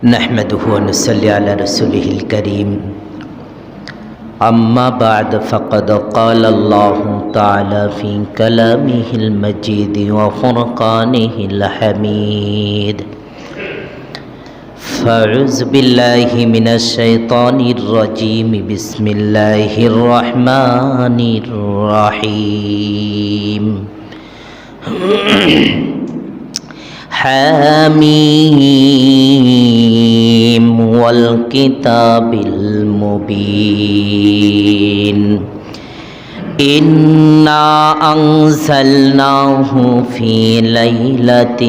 نحمده ونصلي على رسوله الكريم أما بعد فقد قال الله تعالى في كلامه المجيد وفرقانه الحميد فأعوذ بالله من الشيطان الرجيم بسم الله الرحمن الرحيم حميم والكتاب المبين إنا أنزلناه في ليلة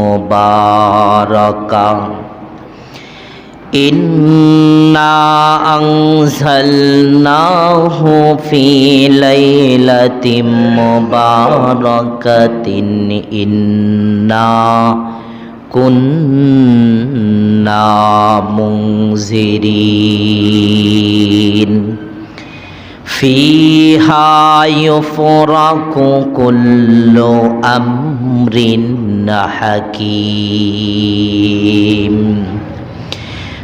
مباركة إنا أنزلناه في ليلة مباركة إنا كنا منذرين فيها يفرق كل أمر حكيم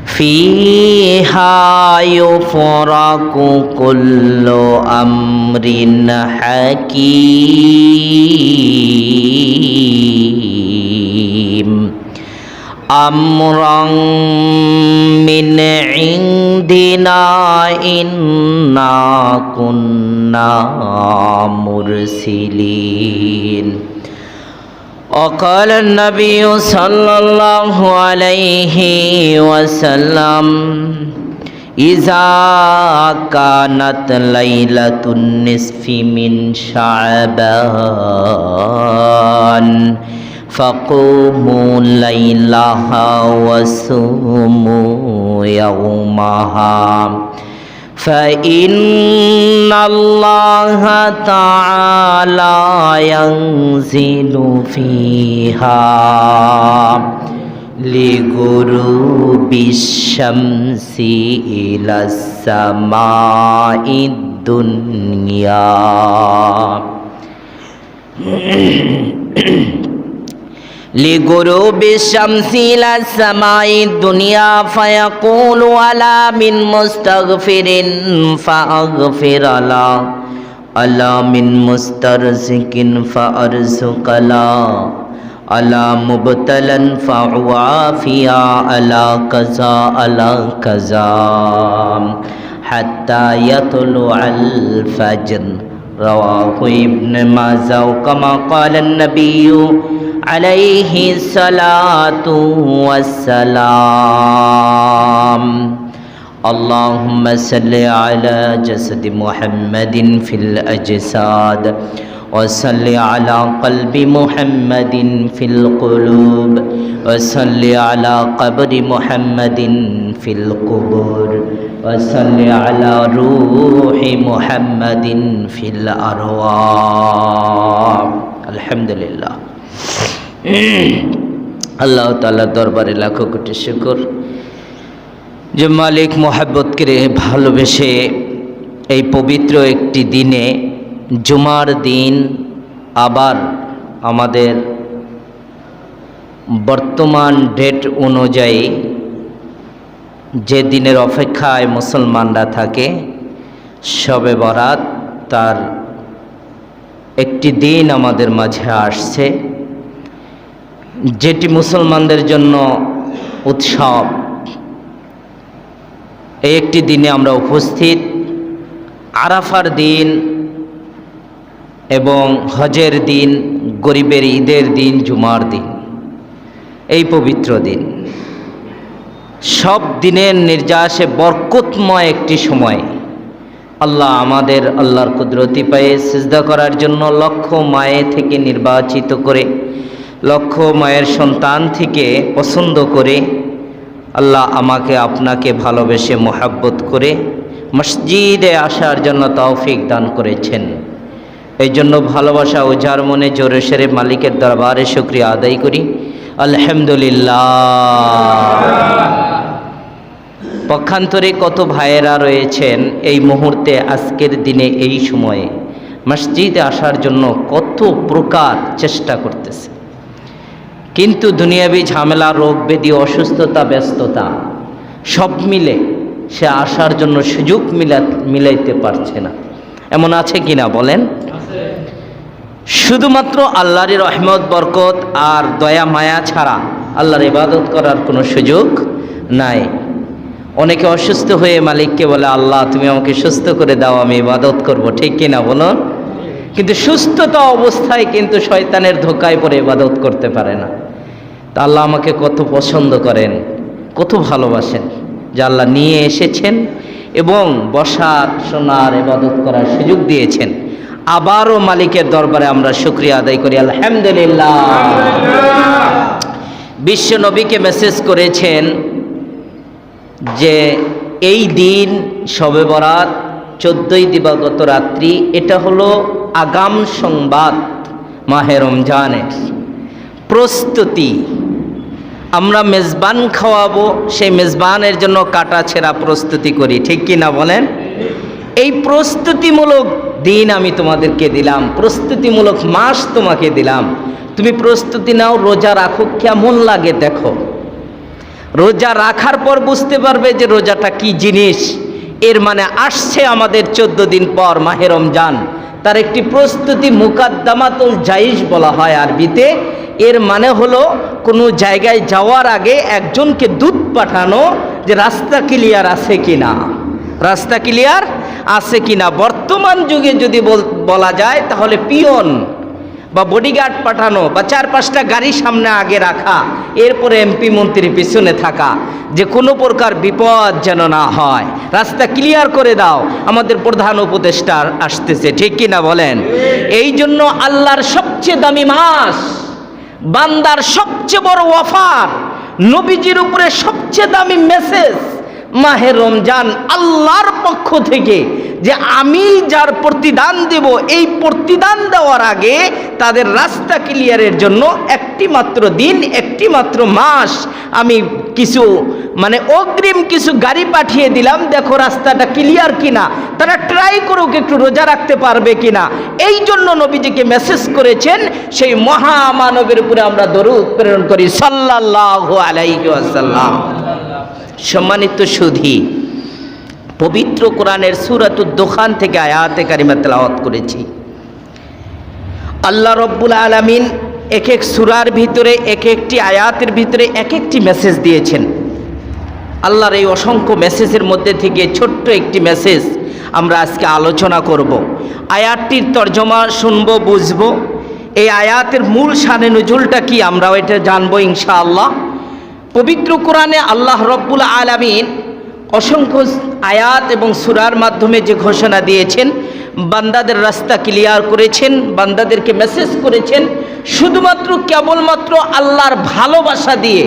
فيها يفرق كل أمر حكيم أمرا من عندنا إنا كنا مرسلين وقال النبي صلى الله عليه وسلم إذا كانت ليلة النصف من شعبان فقوموا ليلها وصوموا يومها فإن الله تعالى ينزل فيها لغروب الشمس إلى السماء الدنيا لغروب الشمس إلى السماء الدنيا فيقول ألا من مستغفر فأغفر له ألا من مسترزق فأرزق له ألا مبتلا فأعافيا ألا كذا ألا كذا حتى يطلع الفجر رواه ابن ماجه كما قال النبي عليه الصلاة والسلام اللهم صل على جسد محمد في الأجساد وصل على قلب محمد في القلوب وصل على قبر محمد في القبور وصل على روح محمد في الأرواح الحمد لله আল্লাহ তাআলার দরবারে লাখো কোটি শুকর যে মালিক মোহাব্বত করে ভালোবেসে এই পবিত্র একটি দিনে জুমার দিন আবার আমাদের বর্তমান ডেট অনুযায়ী যে দিনের অপেক্ষায় মুসলমানরা থাকে শবে বরাত তার একটি দিন আমাদের মাঝে আসছে যেটি মুসলমানদের জন্য উৎসব এই একটি দিনে আমরা উপস্থিত আরাফার দিন এবং হজের দিন গরিবের ঈদের দিন জুমার দিন এই পবিত্র দিন সব দিনের নির্যাসে বরকতময় একটি সময় আল্লাহ আমাদের আল্লাহর কুদরতি পায়ে সিজদা করার জন্য লক্ষ মায়ে থেকে নির্বাচিত করে লক্ষ মায়ের সন্তান থেকে পছন্দ করে আল্লাহ আমাকে আপনাকে ভালোবেসে মোহাব্বত করে মসজিদে আসার জন্য তৌফিক দান করেছেন এই জন্য ভালোবাসা ও যার মনে জোরে সোরে মালিকের দরবারে শুকরিয়া আদায় করি আলহামদুলিল্লাহ। পক্ষান্তরে কত ভাইয়েরা রয়েছেন এই মুহূর্তে আজকের দিনে এই সময়ে মসজিদে আসার জন্য কত প্রকার চেষ্টা করতেছে, কিন্তু দুনিয়াবি ঝামেলা, রোগ ব্যাধি, অসুস্থতা, ব্যস্ততা সব মিলে সে আসার জন্য সুযোগ মিলাইতে পারছে না। এমন আছে কিনা বলেন? শুধুমাত্র আল্লাহর রহমত, বরকত আর দয়া মায়া ছাড়া আল্লাহর ইবাদত করার কোনো সুযোগ নাই। অনেকে অসুস্থ হয়ে মালিককে বলে, আল্লাহ তুমি আমাকে সুস্থ করে দাও, আমি ইবাদত করব, ঠিক কিনা বলুন? কিন্তু সুস্থতা অবস্থায় কিন্তু শয়তানের ধোকায় পড়ে ইবাদত করতে পারে না। তা আল্লাহ আমাকে কত পছন্দ করেন, কত ভালোবাসেন যে আল্লাহ নিয়ে এসেছেন এবং বসার, শোনার, ইবাদত করার সুযোগ দিয়েছেন। আবারও মালিকের দরবারে আমরা শুকরিয়া আদায় করি, আলহামদুলিল্লাহ। বিশ্ব নবীকে মেসেজ করেছেন যে এই দিন শবে বরাত 14ই দিবাগত রাত্রি, এটা হলো আগাম সংবাদ মাহে রমজানের প্রস্তুতি। আমরা মেজবান খাওয়াবো, সেই মেজবানের জন্য কাটা ছেঁড়া প্রস্তুতি করি, ঠিক কি না বলেন? এই প্রস্তুতিমূলক দিন আমি তোমাদেরকে দিলাম, প্রস্তুতিমূলক মাস তোমাকে দিলাম, তুমি প্রস্তুতি নাও, রোজা রাখো, কেমন লাগে দেখো। রোজা রাখার পর বুঝতে পারবে যে রোজাটা কি জিনিস। এর মানে আসছে আমাদের 14 দিন পর মাহে রমজান, তার একটি প্রস্তুতি মুকাদ্দামাতুল জাইশ বলা হয় আরবিতে। এর মানে হলো কোনো জায়গায় যাওয়ার আগে একজনকে দূত পাঠানো যে রাস্তা ক্লিয়ার আছে কিনা, রাস্তা ক্লিয়ার আছে কিনা। বর্তমান যুগে যদি বলা যায় তাহলে পিয়ন বা বডিগার্ড পাঠানো বা 4-5টা গাড়ি সামনে আগে রাখা, এরপরে এমপি মন্ত্রী পিছনে থাকা, যে কোনো প্রকার বিপদ যেন না হয়, রাস্তা ক্লিয়ার করে দাও। আমাদের প্রধান উপদেষ্টা আসতেছে, ঠিক কিনা বলেন? এই জন্য আল্লাহর সবচেয়ে দামি মাস, বান্দার সবচেয়ে বড় অফার, নবীজির উপরে সবচেয়ে দামি মেসেজ মাহে রমজান আল্লাহর পক্ষ থেকে, যে আমি যার প্রতিদান দেব, এই প্রতিদান দেওয়ার আগে তাদের রাস্তা ক্লিয়ারের জন্য একটি মাত্র দিন, একটি মাত্র মাস আমি কিছু অগ্রিম কিছু গাড়ি পাঠিয়ে দিলাম, দেখো রাস্তাটা ক্লিয়ার কিনা, তারা ট্রাই করুক একটু রোজা রাখতে পারবে কিনা। এই জন্য নবীজিকে মেসেজ করেছেন, সেই মহামানবের উপরে আমরা দরুদ প্রেরণ করি, সাল্লাল্লাহু আলাইহি ওয়াসাল্লাম। সম্মানিত সুধী, পবিত্র কোরআনের সূরাতুদ দুখান থেকে আয়াতে কারিমা তেলাওয়াত করেছি। আল্লাহ রব্বুল আলামিন এক এক সূরার ভিতরে, এক একটি আয়াতের ভিতরে এক একটি মেসেজ দিয়েছেন। আল্লাহর এই অসংখ্য মেসেজের মধ্যে থেকে ছোট্ট একটি মেসেজ আমরা আজকে আলোচনা করব। আয়াতটির তর্জমা শুনবো, বুঝবো, এই আয়াতের মূল শানে নুজুলটা কি আমরাও এটা জানবো ইনশাআল্লাহ। পবিত্র কোরআনে আল্লাহ রব্বুল আলামিন অসংখ্য আয়াত এবং সূরার মাধ্যমে যে ঘোষণা দিয়েছেন, বান্দাদের রাস্তা ক্লিয়ার করেছেন, বান্দাদেরকে মেসেজ করেছেন শুধুমাত্র কেবলমাত্র আল্লাহর ভালোবাসা দিয়ে,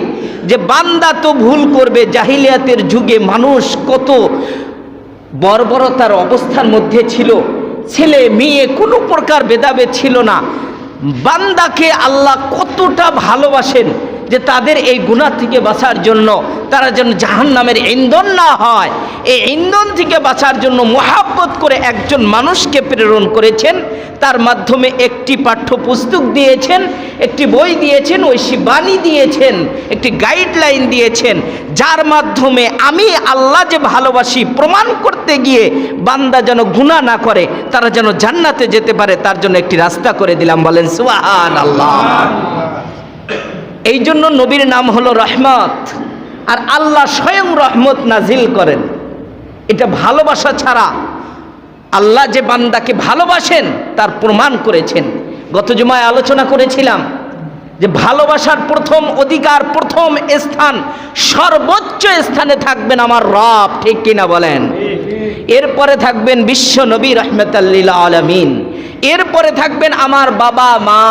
যে বান্দা তো ভুল করবে। জাহিলিয়াতের যুগে মানুষ কত বর্বরতার অবস্থার মধ্যে ছিল, ছেলে মেয়ে কোনো প্রকার ভেদাভেদ ছিল না। বান্দাকে আল্লাহ কতটা ভালোবাসেন যে তাদের এই গুনাহ থেকে বাঁচার জন্য, তারা যেন জাহান্নামের ইন্ধন না হয়, এই ইন্ধন থেকে বাঁচার জন্য মুহাব্বত করে একজন মানুষকে প্রেরণ করেছেন। তার মাধ্যমে একটি পাঠ্যপুস্তক দিয়েছেন, একটি বই দিয়েছেন, ঐশী বাণী দিয়েছেন, একটি গাইডলাইন দিয়েছেন, যার মাধ্যমে আমি আল্লাহ যে ভালোবাসি প্রমাণ করতে গিয়ে বান্দা যেন গুনাহ না করে, তারা যেন জান্নাতে যেতে পারে, তার জন্য একটি রাস্তা করে দিলাম। বলেন সুবহানাল্লাহ। এই জন্য নবীর নাম হলো রহমত, আর আল্লাহ স্বয়ং রহমত নাজিল করেন। এটা ভালোবাসা ছাড়া, আল্লাহ যে বান্দাকে ভালোবাসেন তার প্রমাণ করেছেন। গত জুমায় আলোচনা করেছিলাম যে ভালোবাসার প্রথম অধিকার, প্রথম স্থান, সর্বোচ্চ স্থানে থাকবেন আমার রব, ঠিক কিনা বলেন? এরপরে থাকবেন বিশ্ব নবী রাহমাতাল লিল আলামিন, এরপরে থাকবেন আমার বাবা মা,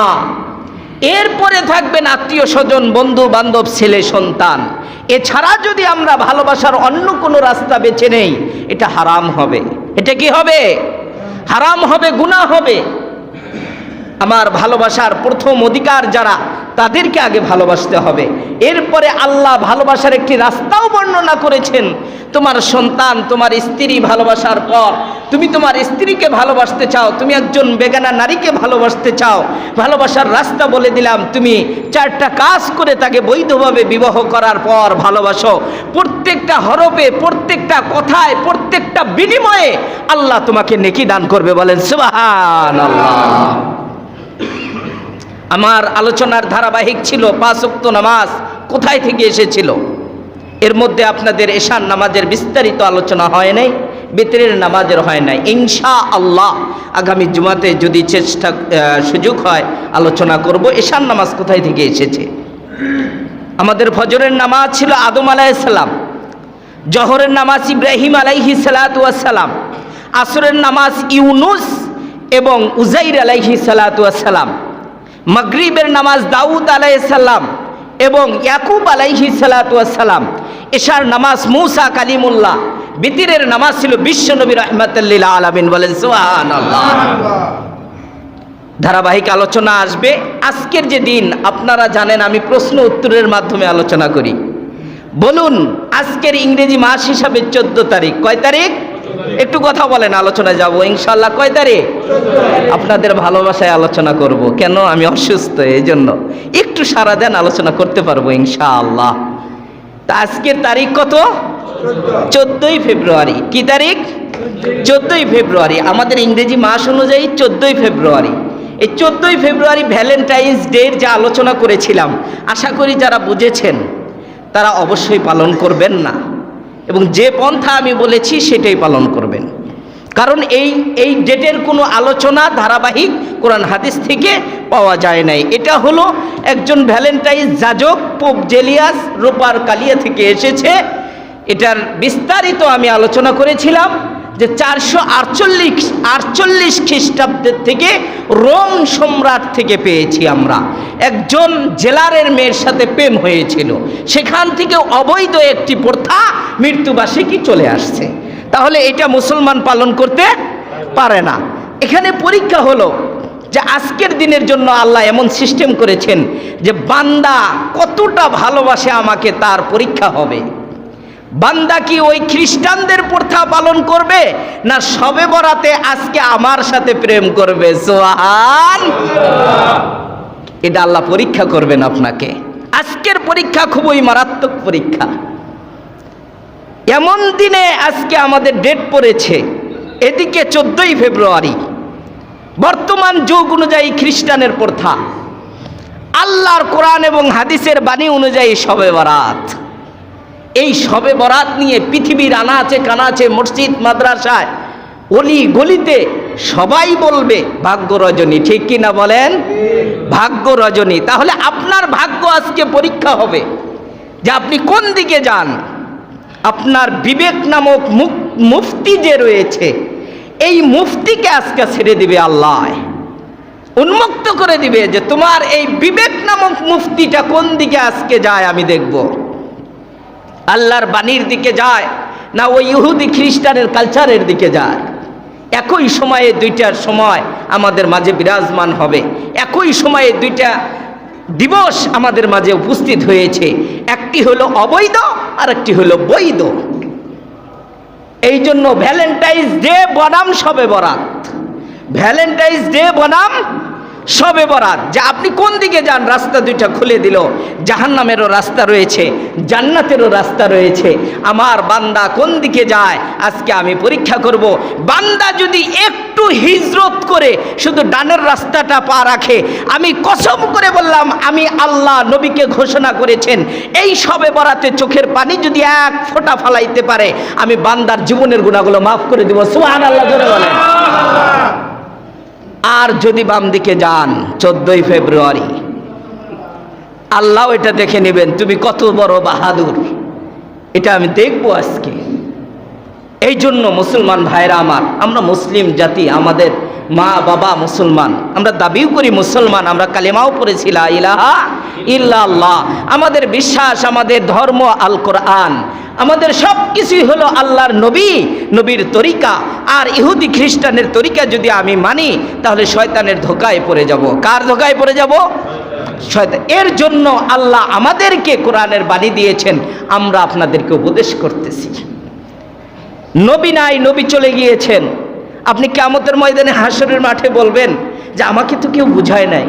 এরপরে থাকবেন আত্মীয় স্বজন, বন্ধু বান্ধব, ছেলে সন্তান। এছাড়া যদি আমরা ভালোবাসার অন্য কোনো রাস্তা বেছে নেই, এটা হারাম হবে। এটা কি হবে? হারাম হবে, গুনাহ হবে। আমার ভালোবাসার প্রথম অধিকার যারা, তাদেরকে আগে ভালোবাসতে হবে। এরপরে আল্লাহ ভালোবাসার একটি রাস্তাও বর্ণনা করেছেন। তোমার সন্তান, তোমার স্ত্রী ভালোবাসার পর তুমি তোমার স্ত্রীকে ভালোবাসতে চাও, তুমি একজন বেগানা নারীকে ভালোবাসতে চাও, ভালোবাসার রাস্তা বলে দিলাম। তুমি 4টা কাজ করে তাকে বৈধভাবে বিবাহ করার পর ভালোবাসো। প্রত্যেকটা হরফে, প্রত্যেকটা কথায়, প্রত্যেকটা বিনিময়ে আল্লাহ তোমাকে নেকি দান করবে। বলেন সুবহানাল্লাহ। আমার আলোচনার ধারাবাহিক ছিল 5 ওয়াক্ত নামাজ কোথায় থেকে এসেছিল। এর মধ্যে আপনাদের এশার নামাজের বিস্তারিত আলোচনা হয় নাই, বিতরের নামাজের হয় নাই। ইনশাআল্লাহ আগামী জুমাতে যদি সুযোগ হয় আলোচনা করব এশার নামাজ কোথায় থেকে এসেছে। আমাদের ফজরের নামাজ ছিল আদম আলাইহিস সালাম, জোহরের নামাজ ইব্রাহিম আলাইহিস সালাতু ওয়াস সালাম, আসরের নামাজ ইউনুস এবং উজাইর আলাইহিস সালাতু ওয়াস সালাম, মাগরিবের নামাজ দাউদ আলাইহিস সালাম এবং ইয়াকুব আলাইহিস সালাতু ওয়াস সালাম, এশার নামাজ মূসা কালিমুল্লাহ, বিতরের নামাজ ছিল বিশ্বনবী রাহমাতুল লিল আলামিন। বলেন সুবহানাল্লাহ। ধারাবাহিক আলোচনা আসবে। আজকের যে দিন আপনারা জানেন আমি প্রশ্ন উত্তরের মাধ্যমে আলোচনা করি। বলুন আজকের ইংরেজি মাস হিসাবে 14 তারিখ। কয় তারিখ? একটু কথা বলেন, আলোচনায় যাব ইনশাআল্লাহ। কয় তারিখ? আপনাদের ভালোবাসায় আলোচনা করব। কেন? আমি অসুস্থ, এই জন্য একটু সারা দেন, আলোচনা করতে পারবো ইনশাআল্লাহ। তা আজকের তারিখ কত? 14ই ফেব্রুয়ারি। কি তারিখ? 14ই ফেব্রুয়ারি। আমাদের ইংরেজি মাস অনুযায়ী 14ই ফেব্রুয়ারি। এই 14ই ফেব্রুয়ারি ভ্যালেন্টাইন্স ডের যে আলোচনা করেছিলাম, আশা করি যারা বুঝেছেন তারা অবশ্যই পালন করবেন না, এবং যে পন্থা আমি বলেছি সেটাই পালন করবেন। কারণ এই ডেটের কোনো আলোচনা ধারাবাহিক কোরআন হাদিস থেকে পাওয়া যায় নাই। এটা হলো একজন ভ্যালেন্টাইন্স যাজক পোপ জেলিয়াস রোপার কালিয়া থেকে এসেছে। এটার বিস্তারিত আমি আলোচনা করেছিলাম যে 448 খ্রিস্টাব্দের থেকে রোম সম্রাট থেকে পেয়েছি আমরা। একজন জেলারের মেয়ের সাথে প্রেম হয়েছিল, সেখান থেকে অবৈধ একটি প্রথা মৃত্যুবার্ষিকী চলে আসছে। তাহলে এটা মুসলমান পালন করতে পারে না। এখানে পরীক্ষা হলো যে আজকের দিনের জন্য আল্লাহ এমন সিস্টেম করেছেন যে বান্দা কতটা ভালোবাসে আমাকে তার পরীক্ষা হবে। বান্দা কি ওই খ্রিস্টানদের প্রথা পালন করবে, না শবে বরাতে আজকে আমার সাথে প্রেম করবে? সুবহানাল্লাহ। এটা আল্লাহ পরীক্ষা করবেন আপনাকে। আজকের পরীক্ষা খুবই মারাত্মক পরীক্ষা। এমন দিনে আজকে আমাদের ডেট পড়েছে, এদিকে 14ই ফেব্রুয়ারি। বর্তমান যুগ অনুযায়ী খ্রিস্টানের প্রথা, আল্লাহর কোরআন এবং হাদিসের বাণী অনুযায়ী শবে বরাত। এই শবে বরাত নিয়ে পৃথিবীর আনাচে কানাচে, মসজিদ মাদ্রাসায়, অলি গলিতে সবাই বলবে ভাগ্য রজনী। ঠিক কি না বলেন? ভাগ্য রজনী। তাহলে আপনার ভাগ্য আজকে পরীক্ষা হবে যে আপনি কোন দিকে যান। আপনার বিবেক নামক মুফতি যে রয়েছে, এই মুফতিকে আজকে ছেড়ে দিবে আল্লাহ, উন্মুক্ত করে দিবে যে তোমার এই বিবেক নামক মুফতিটা কোন দিকে আজকে যায় আমি দেখব। আল্লাহর বাণীর দিকে যায় না ওই ইহুদি খ্রিস্টানের কালচারের দিকে যায়। একই সময়ে দুইটার সময় আমাদের মাঝে বিরাজমান হবে। একই সময়ে দুইটা দিবস আমাদের মাঝে উপস্থিত হয়েছে। একটি হলো অবৈধ আর একটি হলো বৈধ। এই জন্য ভ্যালেন্টাইন্স ডে বনাম শবে বরাত। ভ্যালেন্টাইন্স ডে বনাম শবে বরাত। যে আপনি কোন দিকে যান, রাস্তা দুইটা খুলে দিল। জাহান্নামেরও রাস্তা রয়েছে, জান্নাতেরও রাস্তা রয়েছে। আমার বান্দা কোন দিকে যায় আজকে আমি পরীক্ষা করব। বান্দা যদি একটু হিজরত করে শুধু ডানের রাস্তাটা পা রাখে, আমি কসম করে বললাম, আমি আল্লাহ নবীকে ঘোষণা করেছেন এই শবে বরাতে চোখের পানি যদি এক ফোঁটা ফালাইতে পারে, আমি বান্দার জীবনের গুনাহগুলো মাফ করে দিব। সুবহানাল্লাহ জোরে বলেন। আর যদি বাম দিকে যান 14ই ফেব্রুয়ারি, আল্লাহ এটা দেখে নেবেন তুমি কত বড় বাহাদুর। এটা আমি দেখবো আজকে। এই জন্য মুসলমান ভাইরা আমার, আমরা মুসলিম জাতি, আমাদের মা বাবা মুসলমান, আমরা দাবিও করি মুসলমান, আমরা কালেমাও পড়েছি লা ইলাহা ইল্লাল্লাহ। আমাদের বিশ্বাস, আমাদের ধর্ম আল কোরআন, আমাদের সব কিছুই হলো আল্লাহর নবীর তরিকা। আর ইহুদি খ্রিস্টানের তরিকা যদি আমি মানি, তাহলে শয়তানের ধোকায় পড়ে যাব। কার ধোকায় পড়ে যাব? শয়তান। এর জন্য আল্লাহ আমাদেরকে কোরআনের বাণী দিয়েছেন, আমরা আপনাদেরকে উপদেশ করতেছি। নবী নাই, নবী চলে গিয়েছেন। আপনি কিয়ামতের ময়দানে হাসরের মাঠে বলবেন যে আমাকে তো কেউ বুঝায় নাই,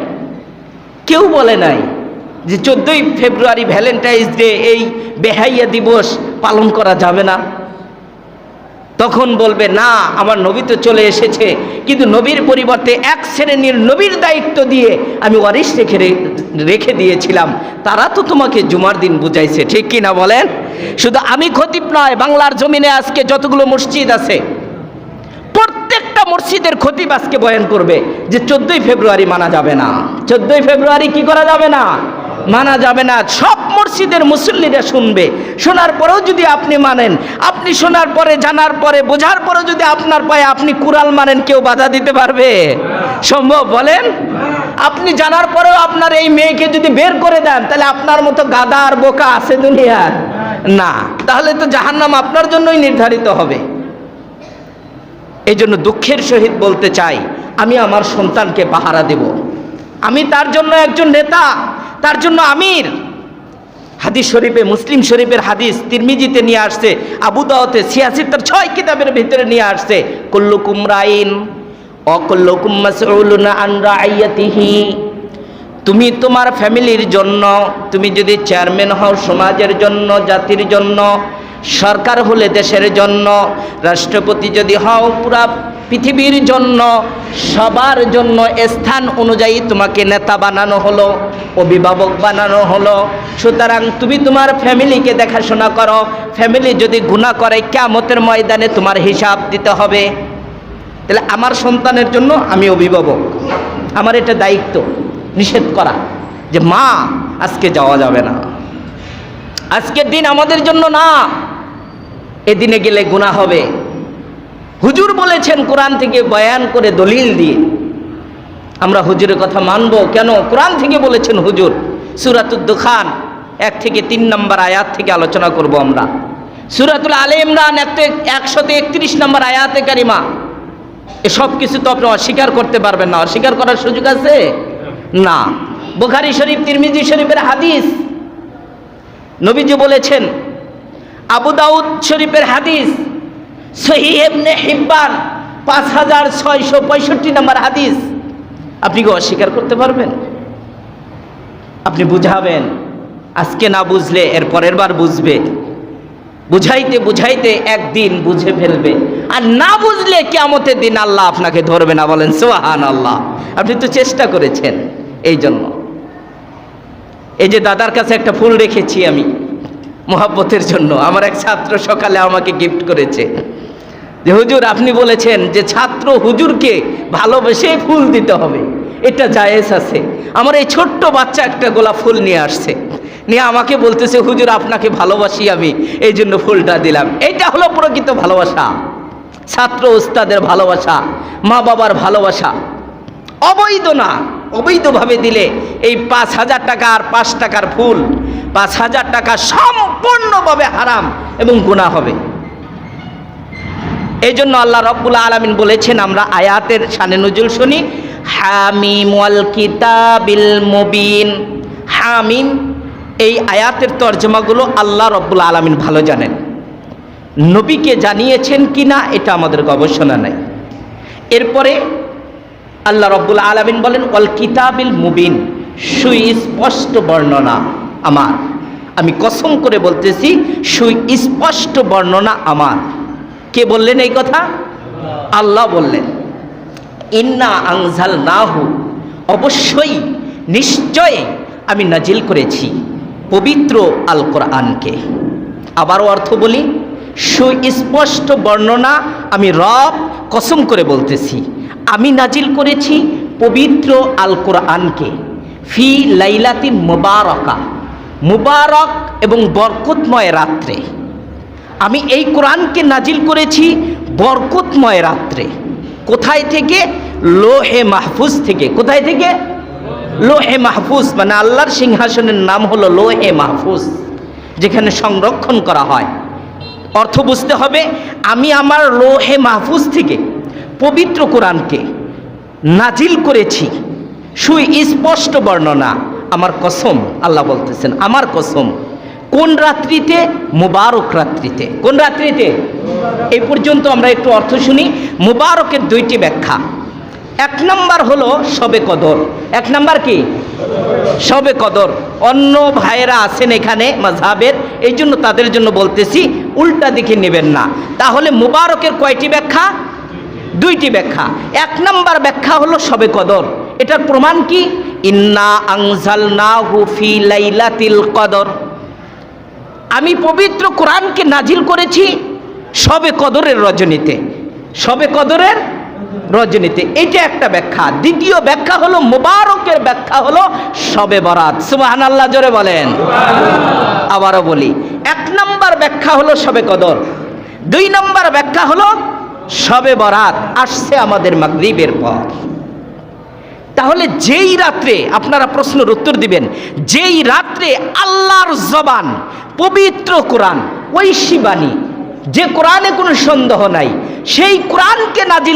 কেউ বলে নাই যে 14ই ফেব্রুয়ারি ভ্যালেন্টাইন্স ডে, এই বেহাইয়া দিবস পালন করা যাবে না। তখন বলবে না, আমার নবী তো চলে এসেছে, কিন্তু নবীর পরিবর্তে এক শ্রেণীর নবীর দায়িত্ব দিয়ে আমি ওয়ারিশ রেখে দিয়েছিলাম, তারা তো তোমাকে জুমার দিন বুঝাইছে, ঠিক কি না বলেন? শুধু আমি খতিব নয়, বাংলার জমিনে আজকে যতগুলো মসজিদ আছে প্রত্যেকটা মসজিদের খতিব আজকে বয়ান করবে যে 14ই ফেব্রুয়ারি মানা যাবে না। 14ই ফেব্রুয়ারি কি করা যাবে না? মানা যাবে না। সব মসজিদের মুসল্লিরা শুনবে। শোনার পরেও যদি আপনি মানেন, আপনি শোনার পরে, জানার পরে, বোঝার পরে যদি আপনার পায়ে আপনি কুরআন মানেন, কেউ বাধা দিতে পারবে? সম্ভব? বলেন। আপনি জানার পরেও আপনার এই মেয়েকে যদি বের করে দেন, তাহলে আপনার মতো গাদা আর বোকা আছে দুনিয়ার? না। তাহলে তো জাহান্নাম আপনার জন্যই নির্ধারিত হবে। এই জন্য দুঃখের সহিত বলতে চাই, আমি আমার সন্তানকে পাহারা দেব, আমি তার জন্য একজন নেতা, তার জন্য আমির। হাদিস শরীফে, মুসলিম শরীফের হাদিস, তিরমিজিতে নিয়ে আসছে, আবু দাউদে 86 তার 6 কিতাবের ভিতরে নিয়ে আসছে, কুল্লুকুম রাইন ওয়া কুল্লুকুম মাসউলুন আন রাইয়াতিহি। তুমি তোমার ফ্যামিলির জন্য, তুমি যদি চেয়ারম্যান হও সমাজের জন্য, জাতির জন্য, সরকার হলে দেশের জন্য, রাষ্ট্রপতি যদি হও পুরা পৃথিবীর জন্য, সবার জন্য স্থান অনুযায়ী তোমাকে নেতা বানানো হলো, অভিভাবক বানানো হলো। সুতরাং তুমি তোমার ফ্যামিলিকে দেখাশোনা করো। ফ্যামিলি যদি গুনাহ করে, কিয়ামতের ময়দানে তোমার হিসাব দিতে হবে। তাহলে আমার সন্তানের জন্য আমি অভিভাবক, আমার এটা দায়িত্ব নিষেধ করা যে মা আজকে যাওয়া যাবে না, আজকের দিন আমাদের জন্য না, এদিনে গেলে গুনাহ হবে। হুজুর বলেছেন কোরআন থেকে বয়ান করে দলিল দিয়ে, আমরা হুজুরের কথা মানব কেন? কোরআন থেকে বলেছেন হুজুর। সূরাতুদ দুখান 1 থেকে 3 নম্বর আয়াত থেকে আলোচনা করব আমরা। সূরাতুল আলে ইমরান 131 নম্বর আয়াতে কারিমা। এসব কিছু তো আপনি অস্বীকার করতে পারবেন না। অস্বীকার করার সুযোগ আছে না। বুখারী শরীফ, তিরমিজি শরীফের হাদিস, নবীজি বলেছেন। আবু দাউদ শরীফের হাদিস, সহিহ ইবনে হিব্বান 5665 নম্বর হাদিস। আপনি কি অস্বীকার করতে পারবেন? আপনি বুঝাবেন, আজকে না বুঝলে এর পরের বার বুঝবে, বুঝাইতে বুঝাইতে একদিন বুঝে ফেলবে। আর না বুঝলে কিয়ামতের দিন আল্লাহ আপনাকে ধরবে না। বলেন সুবহানাল্লাহ। আপনি তো চেষ্টা করেছেন। এই জন্য এই যে দাদার কাছে একটা ফুল রেখেছি আমি মোহাব্বতের জন্য। আমার এক ছাত্র সকালে আমাকে গিফট করেছে যে হুজুর আপনি বলেছেন যে ছাত্র হুজুরকে ভালোবেসে ফুল দিতে হবে, এটা জায়েজ আছে। আমার এই ছোট্ট বাচ্চা একটা গোলাপ ফুল নিয়ে আসছে, নিয়ে আমাকে বলতেছে হুজুর আপনাকে ভালোবাসি আমি, এই জন্য ফুলটা দিলাম। এইটা হলো প্রকৃত ভালোবাসা, ছাত্র উস্তাদের ভালোবাসা, মা বাবার ভালোবাসা। অবৈধ না, অবৈধভাবে দিলে এই 5000 টাকা আর 5 টাকার ফুল, 5000 টাকা সম্পূর্ণভাবে হারাম এবং গুনাহ হবে। এই জন্য আল্লাহ রাব্বুল আলামিন বলেছেন, আমরা আয়াতের শানে নুজুল শুনি, হামিম ওয়াল কিতাবিল মুবিন। হামিম, এই আয়াতের তর্জমাগুলো আল্লাহ রাব্বুল আলামিন ভালো জানেন। নবীকে জানিয়েছেন কিনা এটা আমাদের গবেষণা নাই। এরপরে আল্লাহ রাব্বুল আলামিন বলেন ওয়াল কিতাবিল মুবিন, সুস্পষ্ট বর্ণনা আমার। আমি কসম করে বলতেছি, সুস্পষ্ট বর্ণনা আমার। কে বললেন এই কথা? আল্লাহ বললেন। ইন্না আনজালনাহু, অবশ্যই নিশ্চয় আমি নাজিল করেছি পবিত্র আল কোরআনকে। আবারও অর্থ বলি, সুস্পষ্ট বর্ণনা আমি রব কসম করে বলতেছি, আমি নাজিল করেছি পবিত্র আল কোরআনকে ফি লাইলাতিন মুবারাকা, মুবারক এবং বরকতময় রাত্রে। আমি এই কোরআনকে নাজিল করেছি বরকতময় রাত্রে। কোথায় থেকে? লোহে মাহফুজ থেকে। কোথায় থেকে? লোহে মাহফুজ, মানে আল্লাহর সিংহাসনের নাম হলো লোহে মাহফুজ, যেখানে সংরক্ষণ করা হয়। অর্থ বুঝতে হবে, আমি আমার লোহে মাহফুজ থেকে পবিত্র কোরআনকে নাজিল করেছি, সুস্পষ্ট বর্ণনা। আমার কসম, আল্লাহ বলতেছেন আমার কসম। কোন রাত্রিতে? মুবারক রাত্রিতে। কোন রাত্রিতে? এই পর্যন্ত আমরা একটু অর্থ শুনি। মুবারকের দুইটি ব্যাখ্যা। এক নাম্বার হলো শবে কদর। এক নাম্বার কি? শবে কদর। অন্য ভাইয়েরা আছেন এখানে মাযহাবের, এই জন্য তাদের জন্য বলতেছি, উল্টা দিকে নেবেন না। তাহলে মুবারকের কয়টি ব্যাখ্যা? দুইটি ব্যাখ্যা। এক নাম্বার ব্যাখ্যা হলো শবে কদর। এটার প্রমাণ কি? ইন্না আনজালনাহু ফি লাইলাতিল কদর, আমি পবিত্র কোরআনকে নাজিল করেছি শবে কদরের রজনীতে। শবে কদরের রজনীতে, এটা একটা ব্যাখ্যা। দ্বিতীয় ব্যাখ্যা হলো মুবারকের ব্যাখ্যা হলো শবে বরাত। সুবহানাল্লাহ, জোরে বলেন। আবারও বলি, এক নাম্বার ব্যাখ্যা হলো শবে কদর, দুই নাম্বার ব্যাখ্যা হলো শবে বরাত, আসছে আমাদের মাগরিবের পর। তাহলে যেই রাত্রে, আপনারা প্রশ্নের উত্তর দিবেন, যেই রাত্রে আল্লাহর জবান পবিত্র কোরআন, ঐশী বাণী, যে কোরআনে কোনো সন্দেহ নাই, সেই কোরআনকে নাজিল